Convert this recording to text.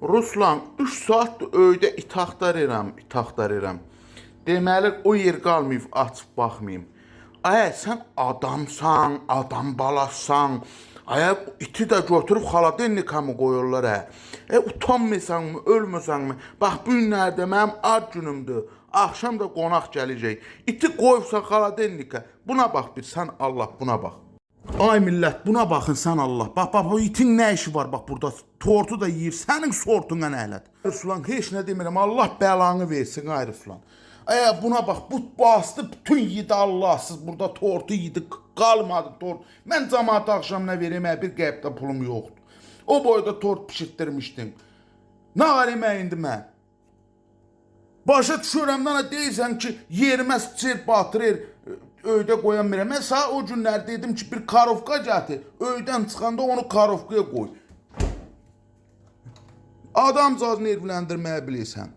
Ruslan 3 saatdir öydə itaxtarıram. Deməli o yer qalmayıb açıb baxmayım. Ay sən adamsan, adam balasan. Ay iti də götürüb xaladennikamı qoyurlar hə. Utanmırsanmı, ölmüsənmi? Bax bu günlərdə mənim ad günümdür. Axşam da qonaq gələcək. İti qoyubsan xaladennika. Buna bax bir sən Allah buna bax. Ay millət buna baxın sən Allah. Bax bu itin nə işi var bax burada. Tortu da yeyir. Sənin sortuna nə elədi? Ruslan heç nə demirəm. Allah bəlanı versin ay Ruslan. Ay buna bax bu bastı bütün yedi Allahsız burada tortu yedi qalmadı tort. Mən cəmaət axşamına verəm bir qəbdə pulum yoxdur. O boyda tort pişirtdirmişdim. Nə alimə indi mən? Başa düşürəmdən deyirsən ki yerimə çir batırır. Öydə qoyan mirəm. Mən sağ o günlər dedim ki bir karovka gətir. Öydən çıxanda onu karovkaya qoy. Adamcağız nervləndirməyə bilirsən.